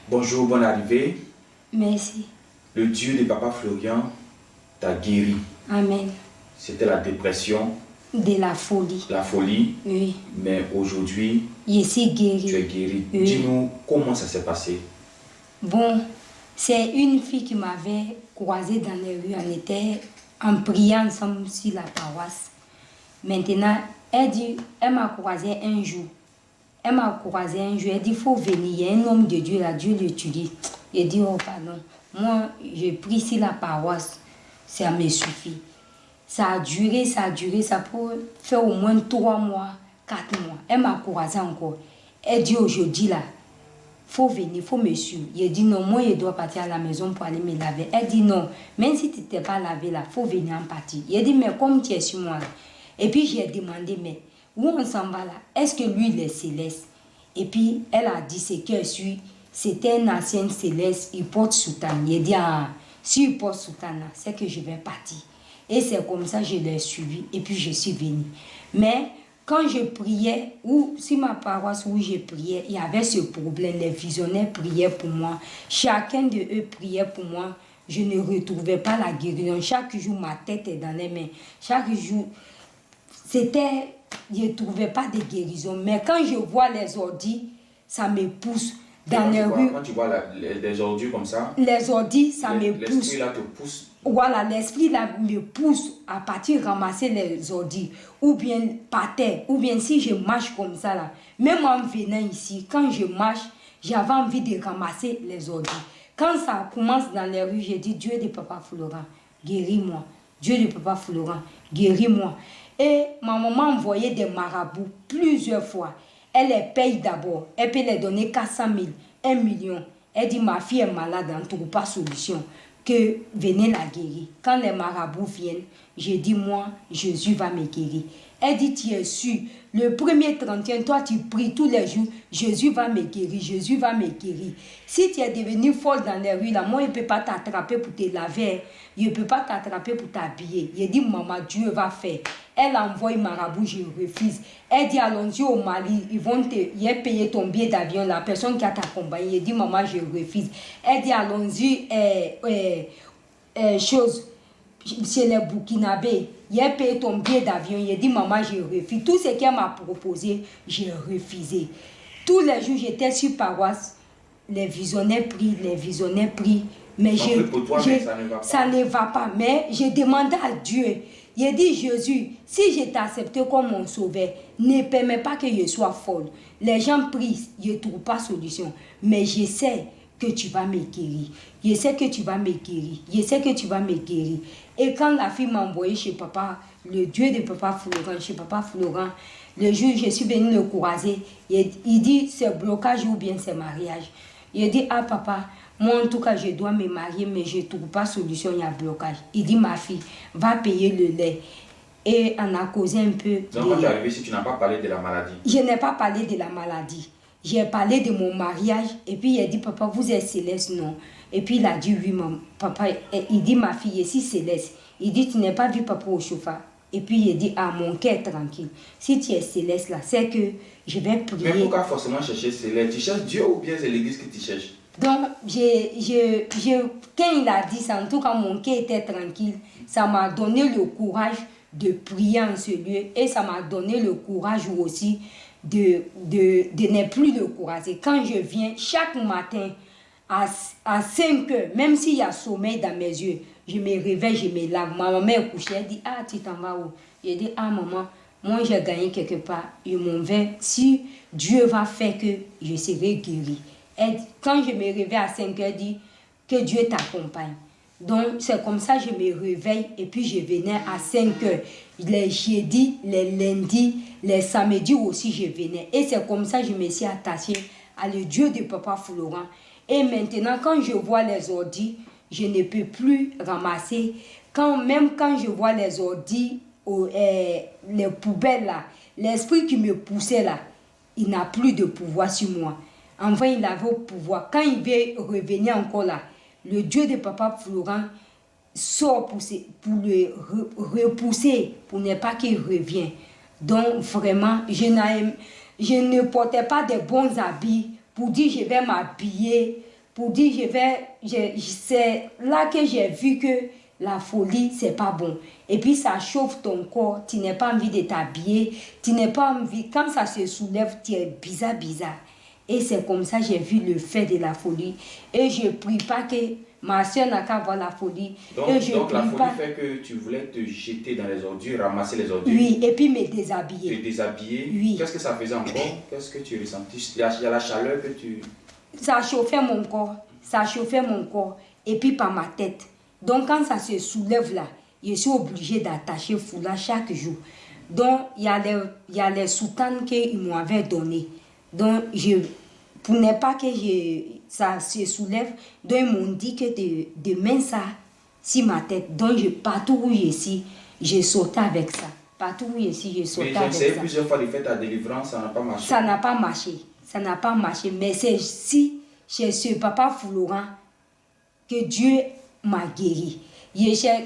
Bonjour, bonne arrivée. Merci. Le Dieu de Papa Florian t'a guéri. Amen. C'était la dépression, De la folie. la folie, Oui. mais aujourd'hui, Je suis guérie. tu es guéri. Oui. Dis-nous comment ça s'est passé. Bon, c'est une fille qui m'avait croisée dans les rues. On était en priant ensemble sur la paroisse. Maintenant, elle m'a croisé un jour. Elle dit, il faut venir. Il y a un homme de Dieu là, Dieu l'étudie. J'ai dit, oh pardon. Moi, j'ai pris sur la paroisse. Ça me suffit. Ça a duré, ça peut faire au moins 3 mois, 4 mois. Elle m'a croisé encore. Elle dit aujourd'hui là, faut venir, faut me suivre. J'ai dit non, moi je dois partir à la maison pour aller me laver. Elle dit non, même si tu t'es pas lavé là, faut venir en partir. J'ai dit mais comme tu es sur moi là. Et puis j'ai demandé mais où on s'en va là? Est-ce que lui il est céleste? Et puis elle a dit c'est qu'elle suit. C'était un ancien céleste, il porte soutane. J'ai dit ah, si il porte soutane là, c'est que je vais partir. Et c'est comme ça que je l'ai suivi et puis je suis venue. Mais quand je priais, ou sur ma paroisse où je priais, il y avait ce problème. Les visionnaires priaient pour moi. Chacun de eux priait pour moi. Je ne retrouvais pas la guérison. Chaque jour, ma tête est dans les mains. Chaque jour, je ne trouvais pas de guérison. Mais quand je vois les ordis, ça me pousse. Dans les rues. Quand tu vois les ordures comme ça, les ordis, ça me pousse. L'esprit là te pousse. Voilà, l'esprit là me pousse à partir ramasser les ordures, ou bien par terre, ou bien si je marche comme ça là. Même en venant ici, quand je marche, j'avais envie de ramasser les ordures. Quand ça commence dans les rues, j'ai dit Dieu de Papa Florent, guéris-moi. Dieu de Papa Florent, guéris-moi. Et ma maman envoyait des marabouts plusieurs fois. Elle les paye d'abord. Elle peut les donner 400 000, 1 million. Elle dit, ma fille est malade, on ne trouve pas de solution. Que venez la guérir. Quand les marabouts viennent, je dis, moi, Jésus va me guérir. Elle dit, tu es sûr, le premier 31, toi tu pries tous les jours, Jésus va me guérir, Jésus va me guérir. Si tu es devenu folle dans les rues, là, moi, je ne peux pas t'attraper pour te laver, je ne peux pas t'attraper pour t'habiller. Je dis, maman, Dieu va faire. Elle envoie marabout, je refuse. Elle dit, allons-y au Mali, ils vont payer ton billet d'avion, la personne qui a t'accompagné. Je dis, maman, je refuse. Elle dit, allons-y, chez les Burkinabés, il a payé ton billet d'avion. Il a dit, maman, je refuse. Tout ce qu'elle m'a proposé, j'ai refusé. Tous les jours, j'étais sur paroisse. Les visionnaires prient. Mais ça ne va pas. Mais j'ai demandé à Dieu. Il a dit, Jésus, si je t'ai accepté comme mon sauveur, ne permets pas que je sois folle. Les gens prient, je ne trouve pas de solution. Mais je sais que tu vas me guérir. Je sais que tu vas me guérir. Je sais que tu vas me guérir. Et quand la fille m'a envoyé chez papa, le Dieu de Papa Florent, chez Papa Florent, le jour où je suis venue le croiser, il dit c'est blocage ou bien c'est mariage. Il dit, ah papa, moi en tout cas je dois me marier, mais je ne trouve pas de solution, il y a blocage. Il dit, ma fille, va payer le lait. Et on a causé un peu. Donc quand tu es arrivé ici, tu n'as pas parlé de la maladie. Je n'ai pas parlé de la maladie. J'ai parlé de mon mariage. Et puis il a dit, papa, vous êtes céleste, non? Et puis il a dit, oui, mon papa. Il dit, ma fille, ici céleste. Il dit, tu n'as pas vu papa au chauffard. Et puis il dit, ah, mon cœur est tranquille. Si tu es céleste là, c'est que je vais prier. Mais pourquoi forcément chercher céleste? Tu cherches Dieu ou bien c'est l'église que tu cherches? Donc, quand il a dit ça, en tout cas, mon cœur était tranquille. Ça m'a donné le courage de prier en ce lieu. Et ça m'a donné le courage aussi de ne plus le courager. Quand je viens, chaque matin, à 5 heures, même s'il y a sommeil dans mes yeux, je me réveille, je me lave. Ma maman est couchée, elle dit, ah, tu t'en vas où? Je dis, ah, maman, moi j'ai gagné quelque part. Je m'en vais. Si Dieu va faire que je serai guérie. Quand je me réveille à 5 heures, elle dit que Dieu t'accompagne. Donc, c'est comme ça que je me réveille et puis je venais à 5 heures. Les jeudis, les lundis, les samedis aussi, je venais. Et c'est comme ça que je me suis attachée à le Dieu de Papa Florent. Et maintenant, quand je vois les ordis, je ne peux plus ramasser. Même quand je vois les ordis, les poubelles là, l'esprit qui me poussait là, il n'a plus de pouvoir sur moi. Enfin, il avait au pouvoir. Quand il veut revenir encore là, le Dieu de Papa Florent sort pour le repousser, pour ne pas qu'il revienne. Donc, vraiment, je ne portais pas de bons habits pour dire je vais m'habiller pour dire c'est là que j'ai vu que la folie, c'est pas bon. Et puis ça chauffe ton corps, tu n'as pas envie de t'habiller, tu n'as pas envie, quand ça se soulève, tu es bizarre. Et c'est comme ça que j'ai vu le fait de la folie. Et je prie pas que ma soeur n'a qu'à voir la folie. Donc la folie fait que tu voulais te jeter dans les ordures, ramasser les ordures. Oui, et puis me déshabiller. Te déshabiller. Oui. Qu'est-ce que ça faisait encore? Qu'est-ce que tu ressentis? Il y a la chaleur que tu... Ça chauffait mon corps. Et puis par ma tête. Donc quand ça se soulève là, je suis obligée d'attacher foulard chaque jour. Donc il y a les soutanes qu'ils m'avaient données. Donc pour ne pas que ça se soulève, donc ils m'ont dit que de mettre ça sur ma tête. Donc partout où je suis, je sautais avec ça. Partout où je suis, je sautais avec ça. Mais plusieurs fois de faire ta délivrance, ça n'a pas marché. Ça n'a pas marché. Mais c'est si chez ce papa Florent que Dieu m'a guéri.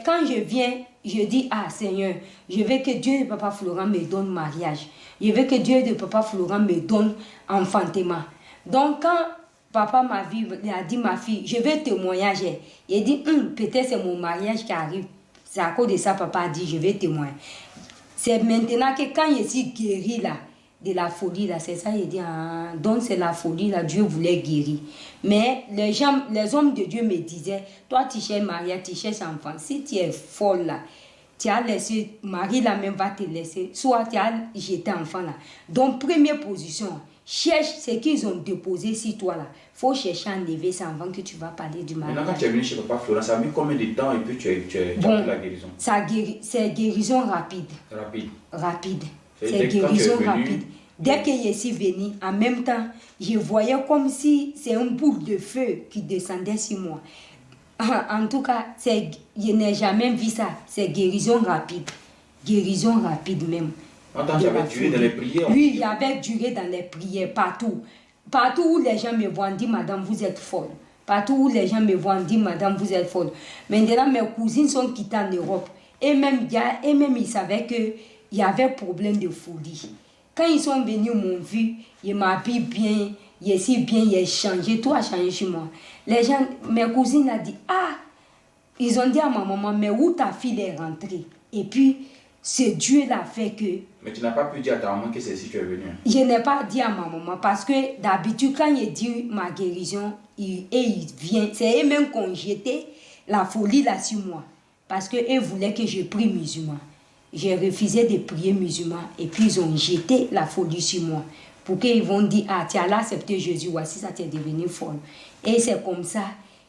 Quand je viens, je dis, ah Seigneur, je veux que Dieu de papa Florent me donne mariage. Je veux que Dieu de papa Florent me donne enfantement. Donc quand papa m'a vu, il a dit, ma fille, je veux témoigner. Il a dit, peut-être c'est mon mariage qui arrive. C'est à cause de ça, papa a dit, je vais témoigner. C'est maintenant que quand je suis guérie là, de la folie là, c'est ça, il dit, ah, donc c'est la folie là, Dieu voulait guérir. Mais les hommes de Dieu me disaient, toi tu cherches mariage, tu cherches enfant, si tu es folle là, tu as laissé, Marie là même va te laisser, soit tu as jeté enfant là. Donc première position, cherche ce qu'ils ont déposé sur toi là. Il faut chercher à enlever ça avant que tu vas parler du mariage. Maintenant quand tu es venu chez papa Florent, ça a mis combien de temps et puis tu as pris la guérison? C'est guérison rapide. C'est guérison rapide. Dès que je suis venue, en même temps, je voyais comme si c'est une boule de feu qui descendait sur moi. En tout cas, je n'ai jamais vu ça. C'est guérison rapide. Guérison rapide même. Tu avais duré dans les prières? Oui, j'avais duré dans les prières partout. Partout où les gens me voient, disent, madame, vous êtes folle. Partout où les gens me voient, disent, madame, vous êtes folle. Maintenant, mes cousines sont quittées en Europe. Et même ils savaient qu'il y avait problème de folie. Quand ils sont venus, m'ont vu, ils m'habillent bien, je suis bien, j'ai changé, tout a changé chez moi. Les gens, mes cousines ont dit, ah, ils ont dit à ma maman, mais où ta fille est rentrée? Et puis, c'est Dieu l'a fait que... Mais tu n'as pas pu dire à ta maman que c'est si tu es venue? Je n'ai pas dit à ma maman, parce que d'habitude, quand il dit ma guérison, il vient, c'est eux-mêmes qui ont jeté la folie là sur moi. Parce qu'eux voulaient que je prie musulman. J'ai refusé de prier musulman et puis ils ont jeté la folie sur moi. Pour qu'ils vont dire, ah, tu as accepté Jésus, voici ça, tu es devenu folle. Et c'est comme ça,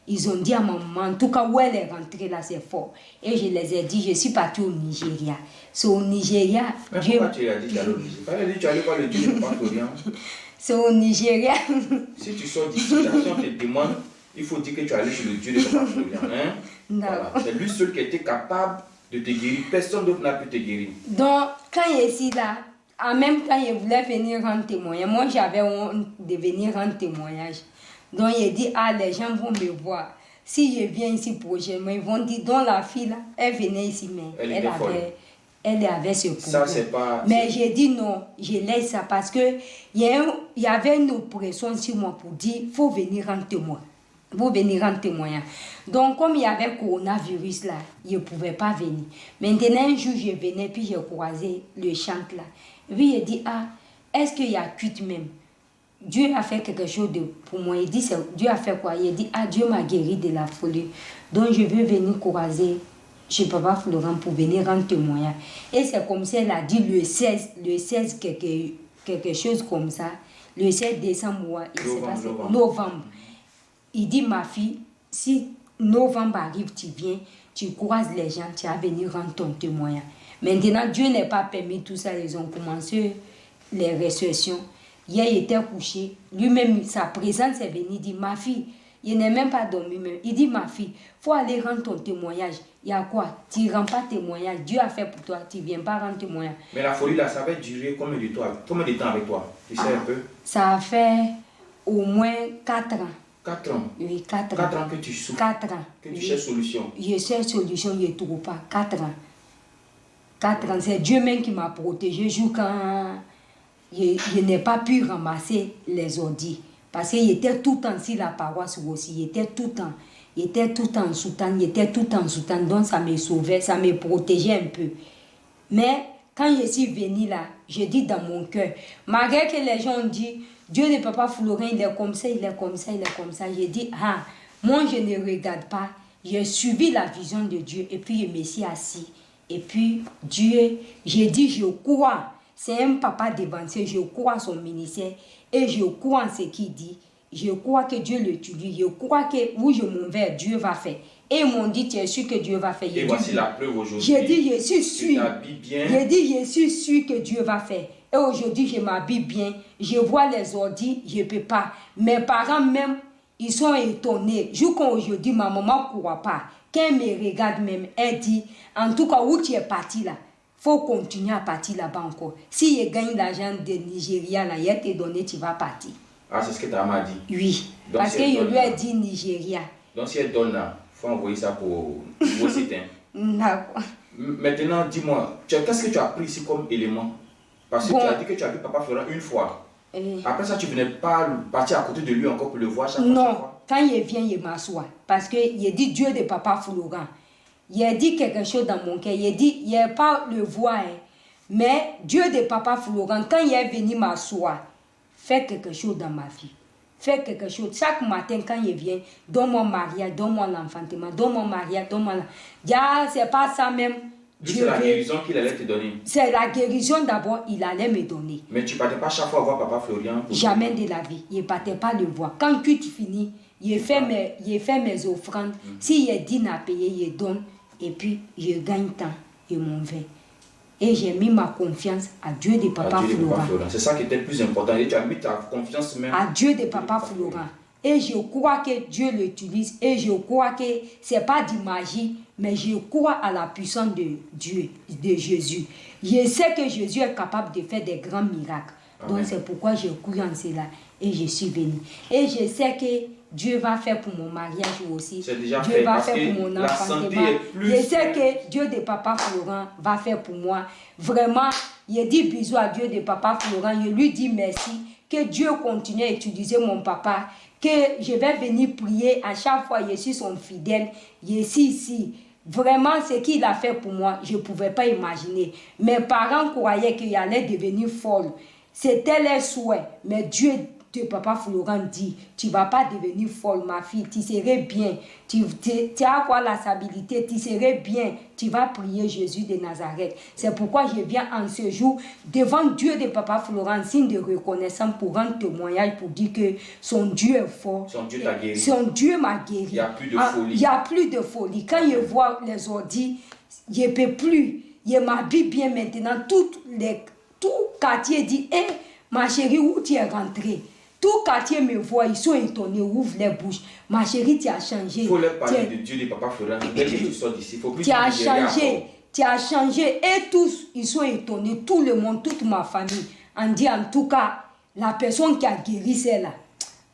ils ont dit à ma maman, en tout cas où elle est rentrée là, c'est fort. Et je les ai dit, je suis partie au Nigeria. C'est au Nigeria. Mais pourquoi tu as dit que tu allais au Nigeria? Tu as dit, tu allais voir le Dieu de Pantolien. C'est au Nigeria. Si tu sors d'ici, la si on te demande, il faut dire que tu es allé chez le Dieu de Pantolien. Hein? Voilà. C'est lui seul qui était capable de te guérir. Personne d'autre n'a pu te guérir. Donc, quand je suis là, en même temps, je voulais venir rendre témoignage. Moi, j'avais honte de venir rendre témoignage. Donc, il dit, ah, les gens vont me voir. Si je viens ici prochainement, ils vont dire, donc la fille là, elle venait ici, mais elle avait ce problème. Ça, c'est pas... Mais j'ai dit non, je laisse ça parce que il y avait une oppression sur moi pour dire, il faut venir rendre témoignage. Pour venir en témoignage. Donc, comme il y avait le coronavirus là, je ne pouvais pas venir. Maintenant, un jour, je venais, puis j'ai croisé le chantre là. Et puis, il dit, ah, est-ce qu'il y a cuite même? Dieu a fait quelque chose pour moi. Il dit, Dieu a fait quoi? Il dit, ah, Dieu m'a guéri de la folie. Donc, je veux venir croiser chez papa Florent pour venir en témoignage. Et c'est comme ça, elle a dit le 16 quelque chose comme ça. Le 16 décembre, novembre. Il dit, ma fille, si novembre arrive, tu viens, tu croises les gens, tu vas venir rendre ton témoignage. Maintenant, Dieu n'a pas permis tout ça, ils ont commencé les récessions. Hier, il était couché, lui-même, sa présence est venue, il dit, ma fille, il n'est même pas dormi. Il dit, ma fille, il faut aller rendre ton témoignage. Il y a quoi? Tu ne rends pas témoignage, Dieu a fait pour toi, tu ne viens pas rendre témoignage. Mais la folie, là, ça va durer combien de temps avec toi? Tu sais un peu? Ça a fait au moins 4 ans. 4 ans? Oui, 4 ans. 4 ans que tu souffres? 4 ans. Que tu cherches solution? Je cherche solution, je ne trouve pas. 4 ans. 4 ans, c'est Dieu même qui m'a protégé. Quand je n'ai pas pu ramasser les ordi Parce qu'il était tout le temps sur la paroisse aussi. Il était tout le temps en soutane. Donc ça me sauvait, ça me protégeait un peu. Mais quand je suis venue là, je dis dans mon cœur, malgré que les gens ont dit, Dieu de Papa Florent, il est comme ça. J'ai dit, moi je ne regarde pas. J'ai suivi la vision de Dieu et puis je me suis assis. Et puis Dieu, j'ai dit, je crois. C'est un papa dévancé, je crois à son ministère et je crois en ce qu'il dit. Je crois que Dieu l'utilise. Je crois que où je m'en vais, Dieu va faire. Et ils m'ont dit, tu es sûr que Dieu va faire. Et voici la preuve aujourd'hui. J'ai dit, je suis sûr. J'ai dit, je suis sûr que Dieu va faire. Et aujourd'hui, je m'habille bien. Je vois les ordis, je ne peux pas. Mes parents même, ils sont étonnés. Jusqu'aujourd'hui, ma maman ne croit pas. Quand elle me regarde même, elle dit, en tout cas, où tu es parti là, il faut continuer à partir là-bas encore. Si je gagne l'argent de Nigeria, là, il te donné, tu vas partir. Ah, c'est ce que ta maman a dit? Oui, donc, parce que je lui ai dit Nigeria. Donc si elle donne là, il faut envoyer ça pour vos sites. D'accord. Maintenant, dis-moi, qu'est-ce que tu as pris ici comme élément? Parce que tu as dit que tu as vu Papa Florent une fois. Après ça, tu ne venais pas partir à côté de lui encore pour le voir chaque fois? Non, quand il vient, il m'assoit. Parce qu'il dit Dieu de Papa Florent. Il a dit quelque chose dans mon cœur. Il a dit, il n'est pas le voir. Mais Dieu de Papa Florent, quand il est venu m'asseoir, fais quelque chose dans ma vie. Fais quelque chose. Chaque matin, quand il vient, donne-moi mariage, donne-moi l'enfantement, donne-moi mariage, donne-moi c'est pas ça même. C'est la guérison qu'il allait te donner. C'est la guérison d'abord, il allait me donner. Mais tu ne partais pas chaque fois voir Papa Florent? Jamais de la vie. Il ne partait pas le voir. Quand tu finis, il fait mes offrandes. S'il est dîne à payer, il donne. Et puis, je gagne temps. Je m'en vais. Et j'ai mis ma confiance à Dieu de Papa Florent. C'est ça qui était le plus important. Et tu as mis ta confiance même à Dieu de Papa Florent. Et je crois que Dieu l'utilise. Et je crois que ce n'est pas de magie, mais je crois à la puissance de Dieu, de Jésus. Je sais que Jésus est capable de faire des grands miracles. Amen. Donc c'est pourquoi je crois en cela. Et je suis venue. Et je sais que Dieu va faire pour mon mariage aussi. Déjà Dieu va faire pour mon enfantement. Je sais que Dieu de Papa Florent va faire pour moi. Vraiment, je dis bisous à Dieu de Papa Florent. Je lui dis merci. Que Dieu continue à utiliser mon papa. Que je vais venir prier à chaque fois. Je suis son fidèle. Je suis ici. Vraiment, ce qu'il a fait pour moi, je ne pouvais pas imaginer. Mes parents croyaient qu'il allait devenir folle. C'était leur souhait. Mais Dieu de Papa Florent dit, tu ne vas pas devenir folle, ma fille. Tu serais bien. Tu vas avoir la stabilité. Tu serais bien. Tu vas prier Jésus de Nazareth. C'est pourquoi je viens en ce jour devant Dieu de Papa Florent, signe de reconnaissance pour rendre témoignage, pour dire que son Dieu est fort. Son Dieu t'a guéri. Son Dieu m'a guéri. Il n'y a plus de folie. Il n'y a plus de folie. Quand je vois les ordis, je ne peux plus. Je m'habille bien maintenant. Tout quartier dit, hé, ma chérie, où tu es rentrée? Tout quartier me voit, ils sont étonnés, ouvrent les bouches. Ma chérie, tu as changé. Il faut leur parler de Dieu, de Papa Florent. Dès que tu sors d'ici, il faut plus tu as changé. Et tous, ils sont étonnés. Tout le monde, toute ma famille. On dit en tout cas, la personne qui a guéri, c'est là.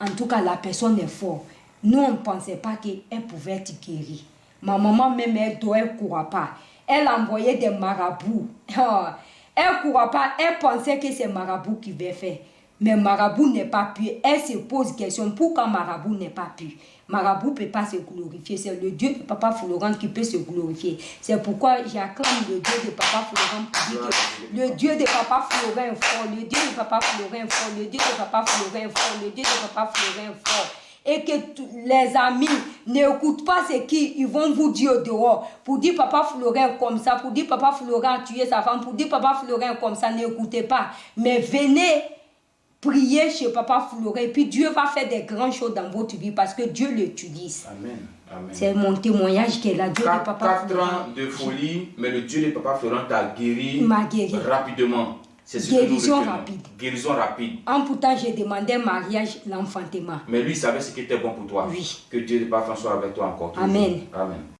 En tout cas, la personne est forte. Nous, on ne pensait pas qu'elle pouvait être guérie. Ma maman même, elle ne croit pas. Elle envoyait des marabouts. Elle ne croit pas. Elle pensait que c'est marabout qui va faire. Mais Marabout n'est pas pu. Elle se pose question, pourquoi Marabout n'est pas pu? Marabout ne peut pas se glorifier. C'est le Dieu de Papa Florent qui peut se glorifier. C'est pourquoi j'acclame le Dieu de Papa Florent pour dire que le Dieu de Papa Florent est fort. Le Dieu de Papa Florent est fort. Le Dieu de Papa Florent est fort. Le Dieu de Papa Florent est fort. Et que les amis n'écoutent pas ce qu'ils vont vous dire dehors. Pour dire Papa Florent est comme ça. Pour dire Papa Florent a tué sa femme. Pour dire Papa Florent est comme ça. N'écoutez pas. Mais venez priez chez Papa Florent et puis Dieu va faire des grandes choses dans votre vie parce que Dieu l'utilise. Amen. Amen. C'est mon témoignage qui est là. Dieu de Papa 4 Florent. ans de folie, mais le Dieu de Papa Florent t'a guéri. Il m'a guéri Rapidement. C'est ce guérison que nous rapide. Guérison rapide. En pourtant, j'ai demandé mariage, l'enfantement. Mais lui, il savait ce qui était bon pour toi. Oui. Que Dieu de Papa soit avec toi encore. Toujours. Amen. Amen.